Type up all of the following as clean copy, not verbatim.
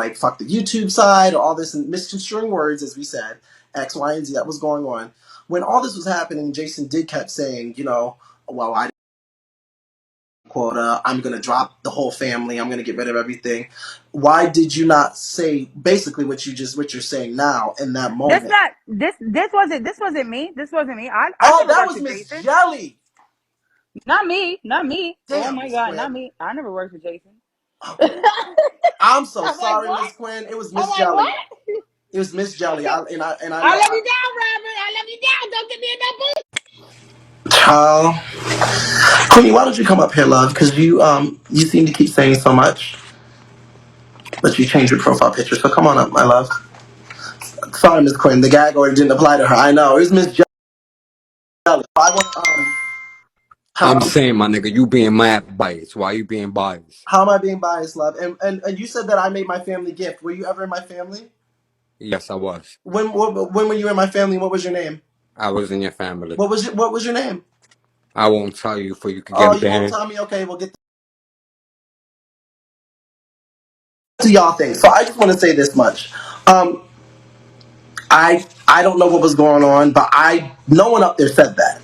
like fuck the YouTube side or all this and misconstruing words, as we said, X, Y, and Z. That was going on. When all this was happening, Jason did kept saying, well, I quota. I'm going to drop the whole family. I'm going to get rid of everything. Why did you not say basically what you're saying now in that This moment? not this wasn't me. This wasn't me. I Oh, never that worked was with Miss Jason. Jelly. Not me. Not me. Oh Damn, my Miss god, Quinn. not me. I never worked with Jason. Okay. I'm so I'm like, sorry, what? Miss Quinn. It was I'm Miss like, what? Jelly. It was Miss Jelly. I I love. let you down, Robert. I let you down. Don't get me in that boot. Child, Queenie, why don't you come up here, love? Because you seem to keep saying so much, but you changed your profile picture. So come on up, my love. Sorry, Miss Quinn. The gag order didn't apply to her. I know. It was Miss Jelly. I want I'm hello. saying, my nigga, you being mad biased. Why you being biased? How am I being biased, love? And you said that I made my family gift. Were you ever in my family? Yes, I was. When were you in my family? What was your name? I was in your family. What was your name? I won't tell you for you could Oh, get you won't banned. tell me? Okay, we'll get to y'all things. So I just want to say this much. Um, I don't know what was going on, but no one up there said that.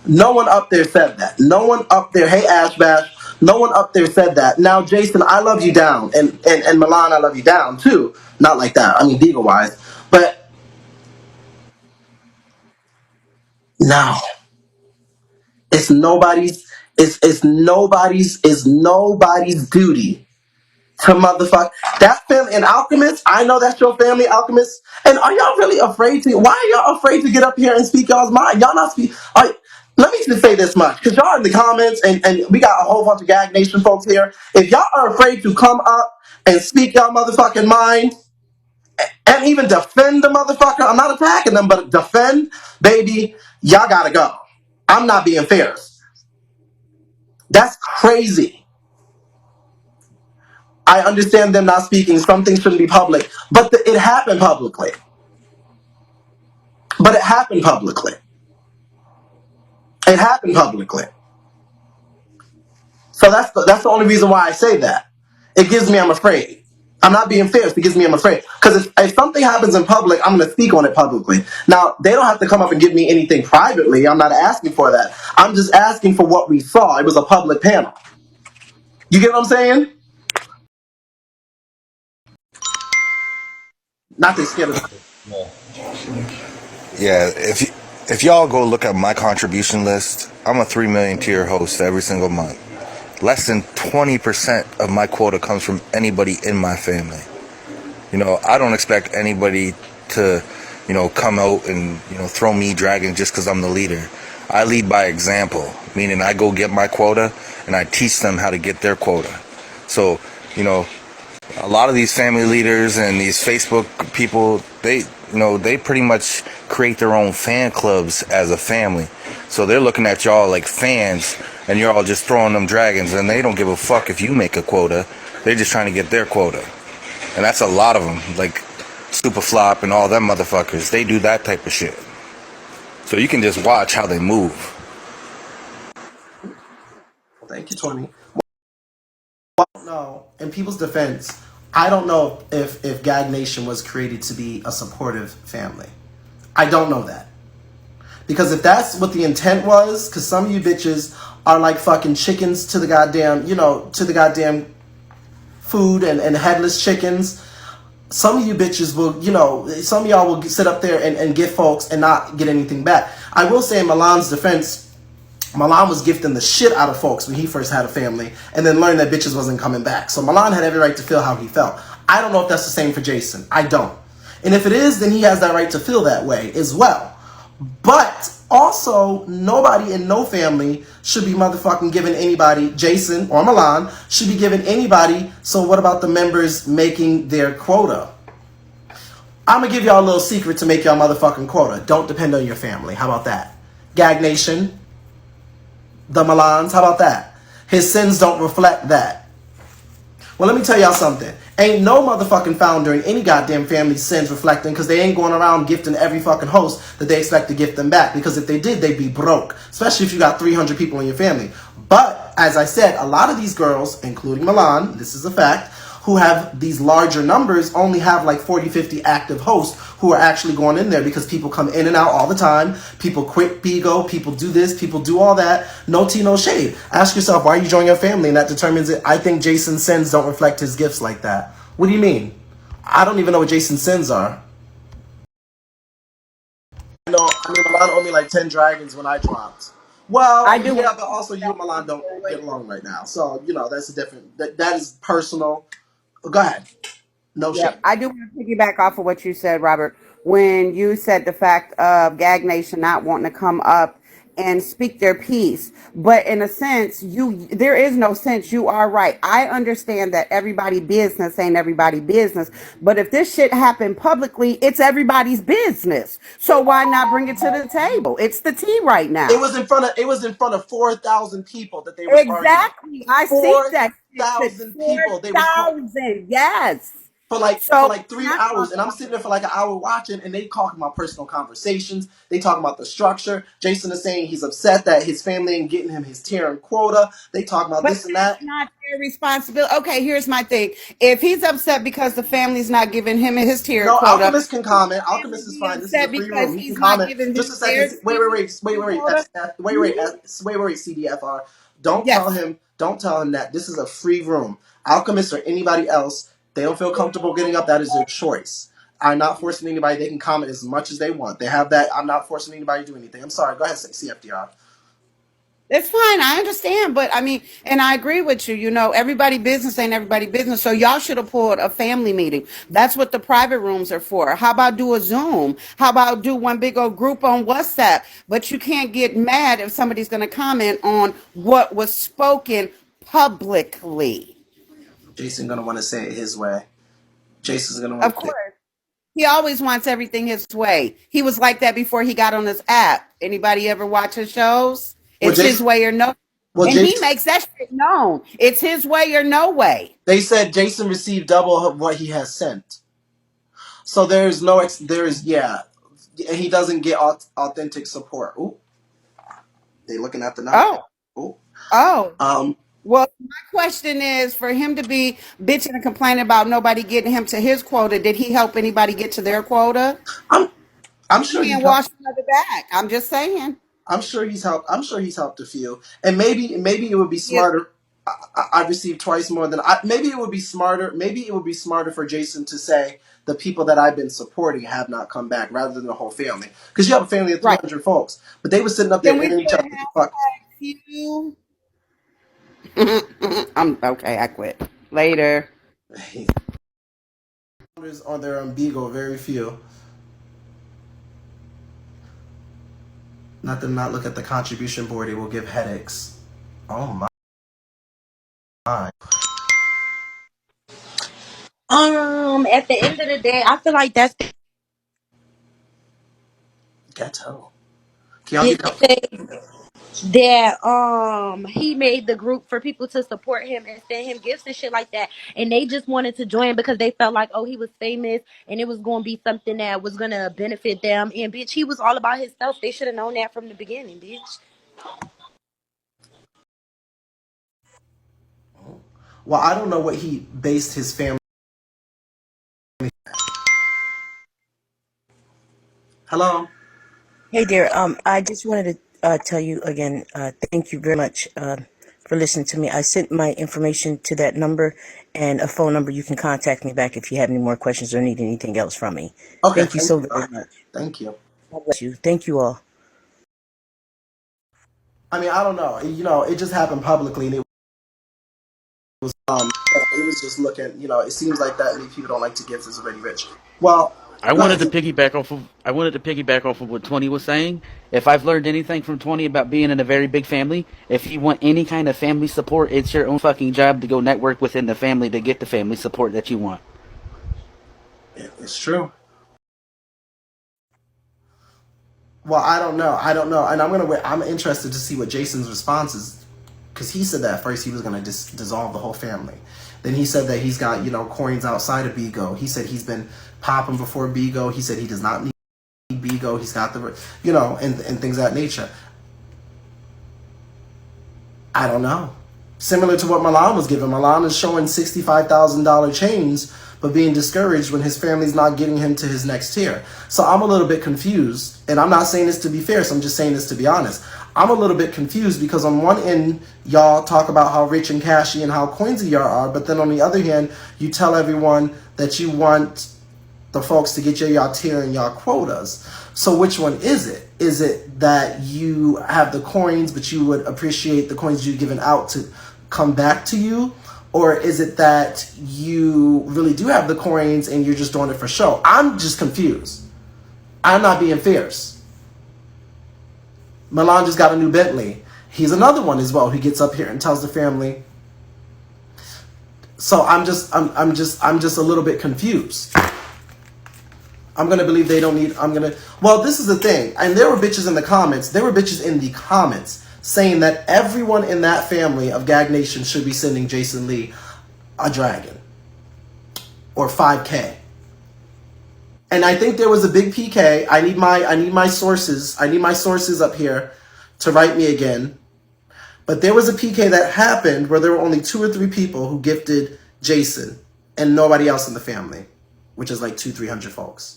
No one up there said that. No one up there. Hey, Ash Bash. No one up there said that. Now, Jason, I love you down, and Milan, I love you down too. Not like that. I mean, Bigo wise, but no, it's nobody's. It's nobody's duty to motherfuck that family. And Alchemist, I know that's your family, Alchemist. And are y'all really afraid to? Why are y'all afraid to get up here and speak y'all's mind? Y'all not speak. Let me just say this much, because y'all in the comments, and we got a whole bunch of Gag Nation folks here. If y'all are afraid to come up and speak y'all motherfucking mind and even defend the motherfucker, I'm not attacking them, but defend, baby, y'all gotta go. I'm not being fierce. That's crazy. I understand them not speaking. Some things shouldn't be public, but it happened publicly. But it happened publicly. It happened publicly. So that's the only reason why I say that. It gives me I'm afraid. I'm not being fierce. It gives me I'm afraid. Because if something happens in public, I'm going to speak on it publicly. Now, they don't have to come up and give me anything privately. I'm not asking for that. I'm just asking for what we saw. It was a public panel. You get what I'm saying? Not they scared of. Yeah, if y'all go look at my contribution list, I'm a 3 million tier host every single month. Less than 20% of my quota comes from anybody in my family. I don't expect anybody to, come out and, throw me dragging just because I'm the leader. I lead by example, meaning I go get my quota and I teach them how to get their quota. So, a lot of these family leaders and these Facebook people, they pretty much create their own fan clubs as a family. So they're looking at y'all like fans, and you're all just throwing them dragons, and they don't give a fuck if you make a quota. They're just trying to get their quota. And that's a lot of them, like Superflop and all them motherfuckers. They do that type of shit. So you can just watch how they move. Thank you, Tony. No, in people's defense, I don't know if Gag Nation was created to be a supportive family. I don't know that. Because if that's what the intent was, because some of you bitches are like fucking chickens to the goddamn, to the goddamn food and headless chickens. Some of you bitches will, some of y'all will sit up there and give folks and not get anything back. I will say in Milan's defense, Milan was gifting the shit out of folks when he first had a family and then learned that bitches wasn't coming back. So Milan had every right to feel how he felt. I don't know if that's the same for Jason. I don't. And if it is, then he has that right to feel that way as well. But also, nobody in no family should be motherfucking giving anybody, Jason or Milan, should be giving anybody. So what about the members making their quota? I'm going to give y'all a little secret to make y'all motherfucking quota. Don't depend on your family. How about that? Gag Nation, the Milans, how about that? His sins don't reflect that. Well, let me tell y'all something. Ain't no motherfucking founder in any goddamn family sins reflecting, because they ain't going around gifting every fucking host that they expect to gift them back. Because if they did, they'd be broke. Especially if you got 300 people in your family. But, as I said, a lot of these girls, including Milan, this is a fact, who have these larger numbers only have like 40, 50 active hosts who are actually going in there because people come in and out all the time. People quit Bigo, people do this, people do all that. No tea, no shade. Ask yourself, why are you joining your family? And that determines it. I think Jason's sins don't reflect his gifts like that. What do you mean? I don't even know what Jason's sins are. I mean, Milan owed me like 10 dragons when I dropped. Well, I do want yeah, to but also you and Milan don't get along right now. So, that's a different, that is personal. Go ahead. No Yep. shade. I do want to piggyback off of what you said, Robert, when you said the fact of Gag Nation not wanting to come up and speak their piece. But in a sense, there is no sense. You are right. I understand that everybody business ain't everybody business. But if this shit happened publicly, it's everybody's business. So why not bring it to the table? It's the tea right It now. was in front of 4,000 people that they was arguing. Exactly. I see that shit. Said 4,000 people. They was 4,000. Yes. for So like we're three not hours, and talking I'm about sitting there for like an hour watching, and they talking about personal conversations. They talking about the structure. Jason is saying he's upset that his family ain't getting him his tier and quota. They talking about but this and that. that's not their responsibility. Okay, here's my thing. If he's upset because the family's not giving him his tier No, quota, Alchemist can comment. family Alchemist is be fine. This is a upset free because room. He can he's not comment. giving Just a him second. their Wait, quota? Mhm. CDFR. Don't tell Yes. him. Don't tell him that this is a free room. Alchemist or anybody else, they don't feel comfortable getting up. That is their choice. I'm not forcing anybody. They can comment as much as they want. They have that. I'm not forcing anybody to do anything. I'm sorry. Go ahead, CFDR. It's fine. I understand. But I mean, and I agree with you. Everybody business ain't everybody business. So y'all should have pulled a family meeting. That's what the private rooms are for. How about do a Zoom? How about do one big old group on WhatsApp? But you can't get mad if somebody's going to comment on what was spoken publicly. Jason gonna want to say it his way. Jason's gonna want Of to say. course. He always wants everything his way. He was like that before he got on this app. Anybody ever watch his shows? Well, It's his Jason. way or no. Well, And he Jason. makes that shit known. It's his way or no way. They said Jason received double of what he has sent. So there's no. There is yeah. He doesn't get authentic support. Ooh, they looking at the number. Oh, Ooh. oh. Um, Well, my question is for him to be bitching and complaining about nobody getting him to his quota, did he help anybody get to their quota? I'm I'm He sure he's can't helped. wash another back. I'm just saying. I'm sure he's helped. I'm sure he's helped a few. And maybe it would be He is- smarter. I received twice more than I. Maybe it would be smarter. Maybe it would be smarter for Jason to say the people that I've been supporting have not come back, rather than the whole family. Because you have a family of Right. 300 folks, but they were sitting up there Can we airing each put other. Fuck. few? I'm okay. I quit. Later. On their Bigo, very few. Not them not look at the contribution board. It will give headaches. Oh my. At the end of the day, I feel like that's Ghetto. Can y'all it. get They up? say that he made the group for people to support him and send him gifts and shit like that, and they just wanted to join because they felt like, oh, he was famous and it was going to be something that was going to benefit them. And bitch, he was all about himself. They should have known that from the beginning, bitch. Well, I don't know what he based his family. Hello. Hey there. I just wanted to tell you again, thank you very much for listening to me. I sent my information to that number and a phone number. You can contact me back if you have any more questions or need anything else from me. Okay. Thank you Thank so you. very much. Thank you. God bless you. Thank you all. I mean, I don't know. It just happened publicly, and it was just looking. It seems like that many people don't like to give is already rich. Well, I go wanted ahead. to piggyback off of what 20 was saying. If I've learned anything from 20 about being in a very big family, if you want any kind of family support, it's your own fucking job to go network within the family to get the family support that you want. It's true. Well, I don't know. I don't know, and I'm gonna wait. I'm interested to see what Jason's response is, because he said that at first he was gonna dissolve the whole family. Then he said that he's got coins outside of Bigo. He said he's been popping before Bigo. He said he does not need Bigo. He's got the and things of that nature. I don't know. Similar to what Milan was given. Milan is showing $65,000 chains, but being discouraged when his family's not getting him to his next tier. So I'm a little bit confused, and I'm not saying this to be fair, so I'm just saying this to be honest. I'm a little bit confused because on one end, y'all talk about how rich and cashy and how coinsy y'all are, but then on the other hand, you tell everyone that you want the folks to get y'all tier and y'all quotas. So which one is it? Is it that you have the coins, but you would appreciate the coins you've given out to come back to you? Or is it that you really do have the coins and you're just doing it for show? I'm just confused. I'm not being fierce. Milan just got a new Bentley. He's another one as well who gets up here and tells the family. So I'm just a little bit confused. I'm gonna believe they don't need. Well, this is the thing, and there were bitches in the comments. There were bitches in the comments saying that everyone in that family of Gag Nation should be sending Jason Lee a dragon or 5K. And I think there was a big PK. I need my sources. I need my sources up here to write me again. But there was a PK that happened where there were only 2 or 3 people who gifted Jason and nobody else in the family, which is like 200-300 folks.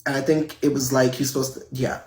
And I think it was like he's supposed to, yeah.